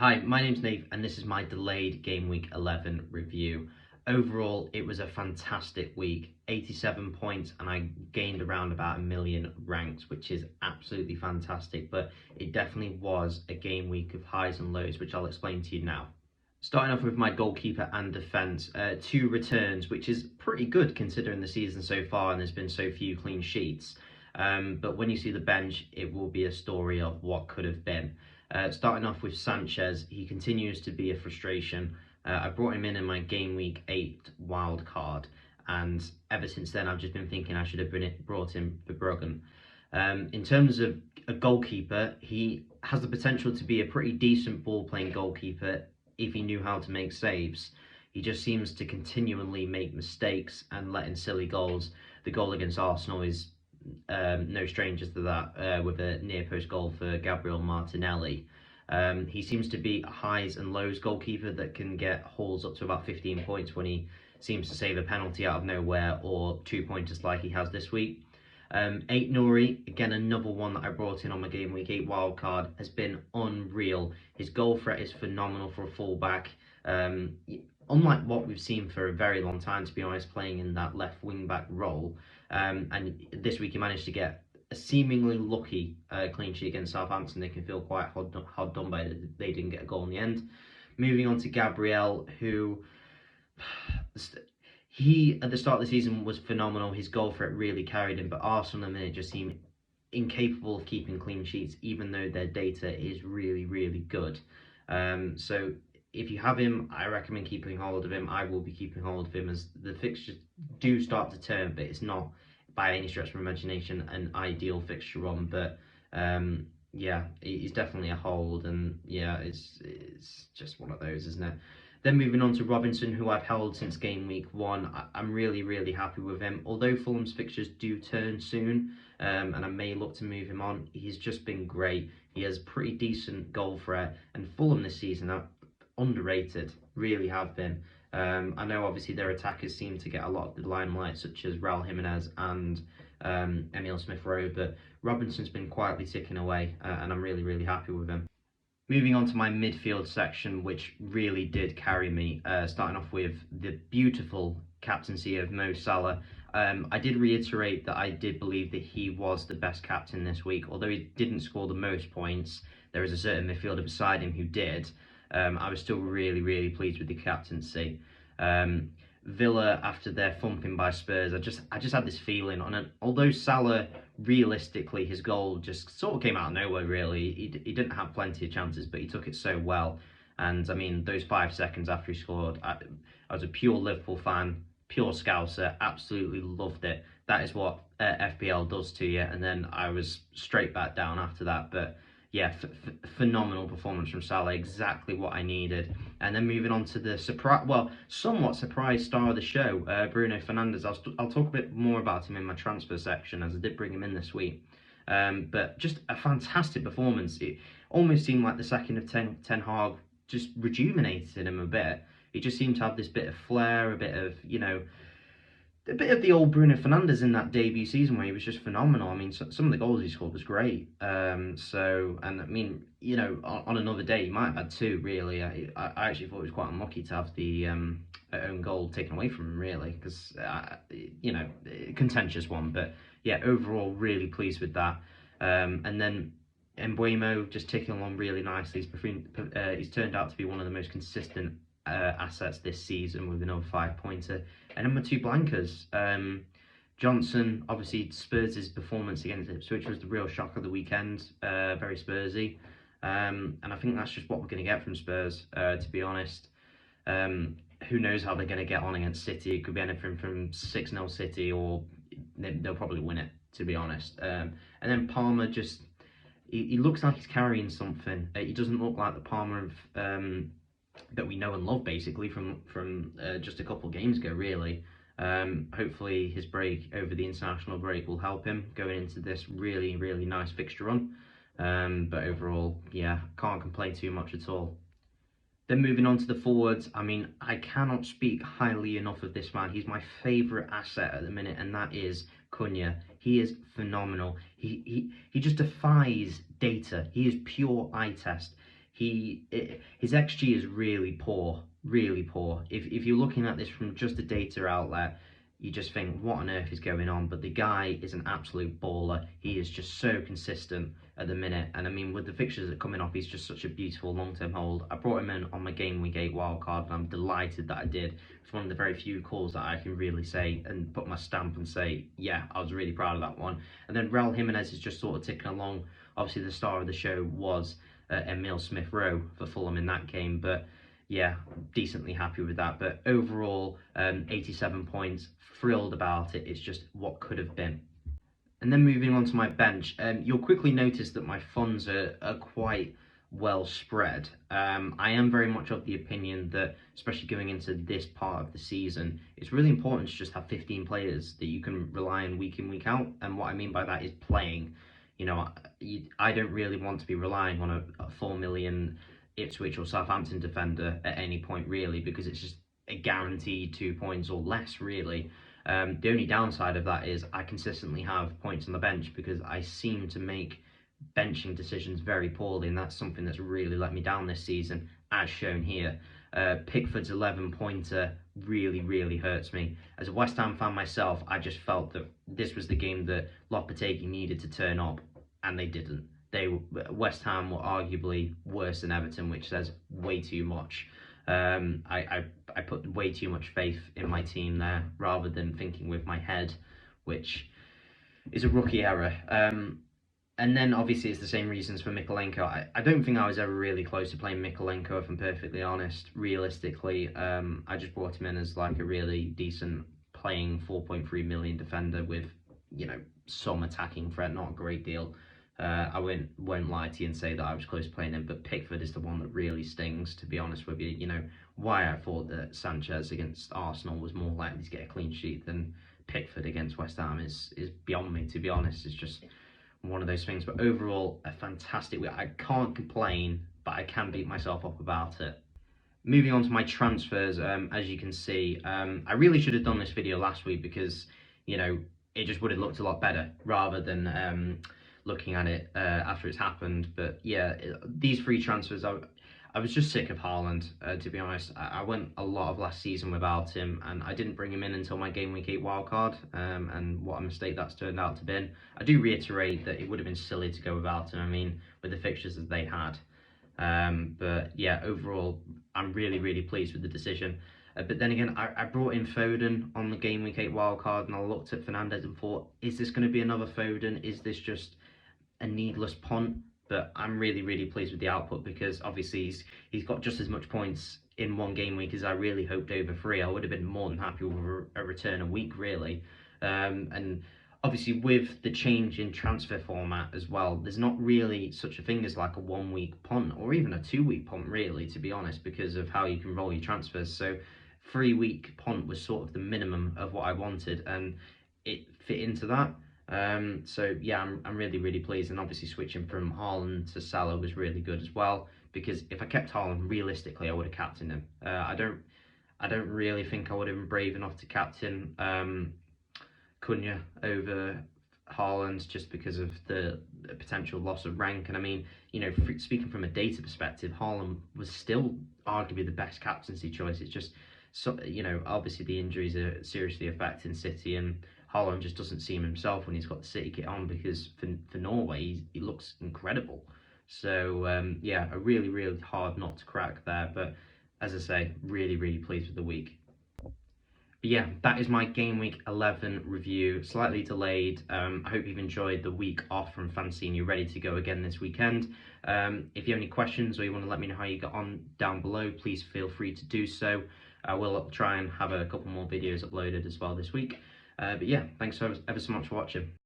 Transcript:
Hi, my name's Nate, and this is my delayed Game Week 11 review. Overall, it was a fantastic week, 87 points, and I gained around about 1,000,000 ranks, which is absolutely fantastic, but it definitely was a game week of highs and lows, which I'll explain to you now. Starting off with my goalkeeper and defence, 2 returns, which is pretty good considering the season so far and there's been so few clean sheets. But when you see the bench, it will be a story of what could have been. Starting off with Sanchez, he continues to be a frustration. I brought him in my Game Week 8 wild card, and ever since then I've just been thinking I should have brought in Verbruggen. In terms of a goalkeeper, he has the potential to be a pretty decent ball-playing goalkeeper if he knew how to make saves. He just seems to continually make mistakes and let in silly goals. The goal against Arsenal is no strangers to that, with a near post goal for Gabriel Martinelli. He seems to be a highs and lows goalkeeper that can get hauls up to about 15 points when he seems to save a penalty out of nowhere or 2-pointers like he has this week. 8 Nuri, again another one that I brought in on my Game Week 8 wildcard, has been unreal. His goal threat is phenomenal for a fullback. Unlike what we've seen for a very long time, to be honest, playing in that left wing back role. And this week he managed to get a seemingly lucky clean sheet against Southampton. They can feel quite hard done by that they didn't get a goal in the end. Moving on to Gabriel, who he at the start of the season was phenomenal. His goal threat really carried him, but Arsenal at the minute just seem incapable of keeping clean sheets, even though their data is really, really good. So if you have him, I recommend keeping hold of him. I will be keeping hold of him as the fixtures do start to turn, but it's not by any stretch of imagination an ideal fixture run. But yeah, he's definitely a hold, and yeah, it's just one of those, isn't it? Then moving on to Robinson, who I've held since Game Week 1. I'm really, really happy with him. Although Fulham's fixtures do turn soon, and I may look to move him on, he's just been great. He has pretty decent goal threat, and Fulham this season are underrated, really have been. I know obviously their attackers seem to get a lot of the limelight, such as Raul Jimenez and Emil Smith-Rowe, but Robinson's been quietly ticking away, and I'm really, really happy with him. Moving on to my midfield section, which really did carry me, starting off with the beautiful captaincy of Mo Salah. I did reiterate that I did believe that he was the best captain this week. Although he didn't score the most points, there is a certain midfielder beside him who did. I was still really, really pleased with the captaincy. Villa, after their thumping by Spurs, I just had this feeling on it. Although Salah, realistically, his goal just sort of came out of nowhere, really. He didn't have plenty of chances, but he took it so well. And I mean, those 5 seconds after he scored, I was a pure Liverpool fan, pure Scouser, absolutely loved it. That is what FPL does to you. And then I was straight back down after that. But yeah, phenomenal performance from Salah, exactly what I needed. And then moving on to the somewhat surprise star of the show, Bruno Fernandes. I'll talk a bit more about him in my transfer section, as I did bring him in this week. But just a fantastic performance. It almost seemed like the second of Ten Hag just rejuvenated him a bit. He just seemed to have this bit of flair, a bit of, a bit of the old Bruno Fernandes in that debut season where he was just phenomenal. I mean, some of the goals he scored was great. And I mean, on another day, he might have had 2, really. I actually thought it was quite unlucky to have the own goal taken away from him, really, because, contentious one. But yeah, overall, really pleased with that. And then Mbeumo just ticking along really nicely. He's turned out to be one of the most consistent assets this season with another 5-pointer. And then my 2 blankers. Johnson, obviously Spurs' performance against Ipswich was the real shock of the weekend. Very Spursy. And I think that's just what we're going to get from Spurs, to be honest. Who knows how they're going to get on against City. It could be anything from 6-0 City, or they'll probably win it, to be honest. And then Palmer, just he looks like he's carrying something. He doesn't look like the Palmer of that we know and love, basically, from just a couple of games ago, really. Hopefully his break over the international break will help him going into this really, really nice fixture run. But overall, yeah, can't complain too much at all. Then moving on to the forwards, I mean, I cannot speak highly enough of this man. He's my favourite asset at the minute, and that is Cunha. He is phenomenal. He just defies data. He is pure eye test. his XG is really poor, really poor. If you're looking at this from just a data outlet, you just think, what on earth is going on? But the guy is an absolute baller. He is just so consistent at the minute. And I mean, with the fixtures that are coming off, he's just such a beautiful long-term hold. I brought him in on my Game Week 8 wildcard, and I'm delighted that I did. It's one of the very few calls that I can really say and put my stamp and say, yeah, I was really proud of that one. And then Raul Jimenez is just sort of ticking along. Obviously, the star of the show was Emile Smith-Rowe for Fulham in that game, but yeah, decently happy with that. But overall, 87 points, thrilled about it. It's just what could have been. And then moving on to my bench, you'll quickly notice that my funds are quite well spread. I am very much of the opinion that, especially going into this part of the season, it's really important to just have 15 players that you can rely on week in, week out. And what I mean by that is playing. You know, I don't really want to be relying on a 4 million Ipswich or Southampton defender at any point, really, because it's just a guaranteed 2 points or less, really. The only downside of that is I consistently have points on the bench because I seem to make benching decisions very poorly, and that's something that's really let me down this season, as shown here. Pickford's 11-pointer really, really hurts me. As a West Ham fan myself, I just felt that this was the game that Lopetegui needed to turn up, and they didn't. West Ham were arguably worse than Everton, which says way too much. I put way too much faith in my team there rather than thinking with my head, which is a rookie error. And then obviously it's the same reasons for Mykolenko. I don't think I was ever really close to playing Mykolenko, if I'm perfectly honest. Realistically, I just brought him in as like a really decent playing 4.3 million defender with, you know, some attacking threat, not a great deal. I won't lie to you and say that I was close to playing him, but Pickford is the one that really stings, to be honest with you. You know, why I thought that Sanchez against Arsenal was more likely to get a clean sheet than Pickford against West Ham is beyond me, to be honest. It's just one of those things. But overall, a fantastic week. I can't complain, but I can beat myself up about it. Moving on to my transfers, as you can see, I really should have done this video last week because, you know, it just would have looked a lot better rather than looking at it after it's happened. But yeah, these three transfers, I was just sick of Haaland, to be honest. I went a lot of last season without him, and I didn't bring him in until my Game Week 8 wildcard, and what a mistake that's turned out to be. I do reiterate that it would have been silly to go without him, I mean, with the fixtures that they had. But yeah, overall, I'm really, really pleased with the decision. But then again, I brought in Foden on the Game Week 8 wildcard, and I looked at Fernandes and thought, is this going to be another Foden? Is this just a needless punt? But I'm really, really pleased with the output because obviously he's got just as much points in one game week as I really hoped over three. I would have been more than happy with a return a week, really. And obviously with the change in transfer format as well, there's not really such a thing as like a 1 week punt or even a 2 week punt, really, to be honest, because of how you can roll your transfers. So 3 week punt was sort of the minimum of what I wanted, and it fit into that. So yeah, I'm really, really pleased, and obviously switching from Haaland to Salah was really good as well, because if I kept Haaland, realistically I would have captained him. I don't really think I would have been brave enough to captain Cunha over Haaland just because of the potential loss of rank. And I mean, you know, speaking from a data perspective, Haaland was still arguably the best captaincy choice. It's just, so, you know, obviously the injuries are seriously affecting City, and Haaland just doesn't seem himself when he's got the City kit on, because for Norway, he looks incredible. So yeah, a really, really hard nut to crack there. But as I say, really, really pleased with the week. But yeah, that is my Game Week 11 review, slightly delayed. I hope you've enjoyed the week off from fantasy and you're ready to go again this weekend. If you have any questions or you want to let me know how you got on down below, please feel free to do so. I will try and have a couple more videos uploaded as well this week. But yeah, thanks ever so much for watching.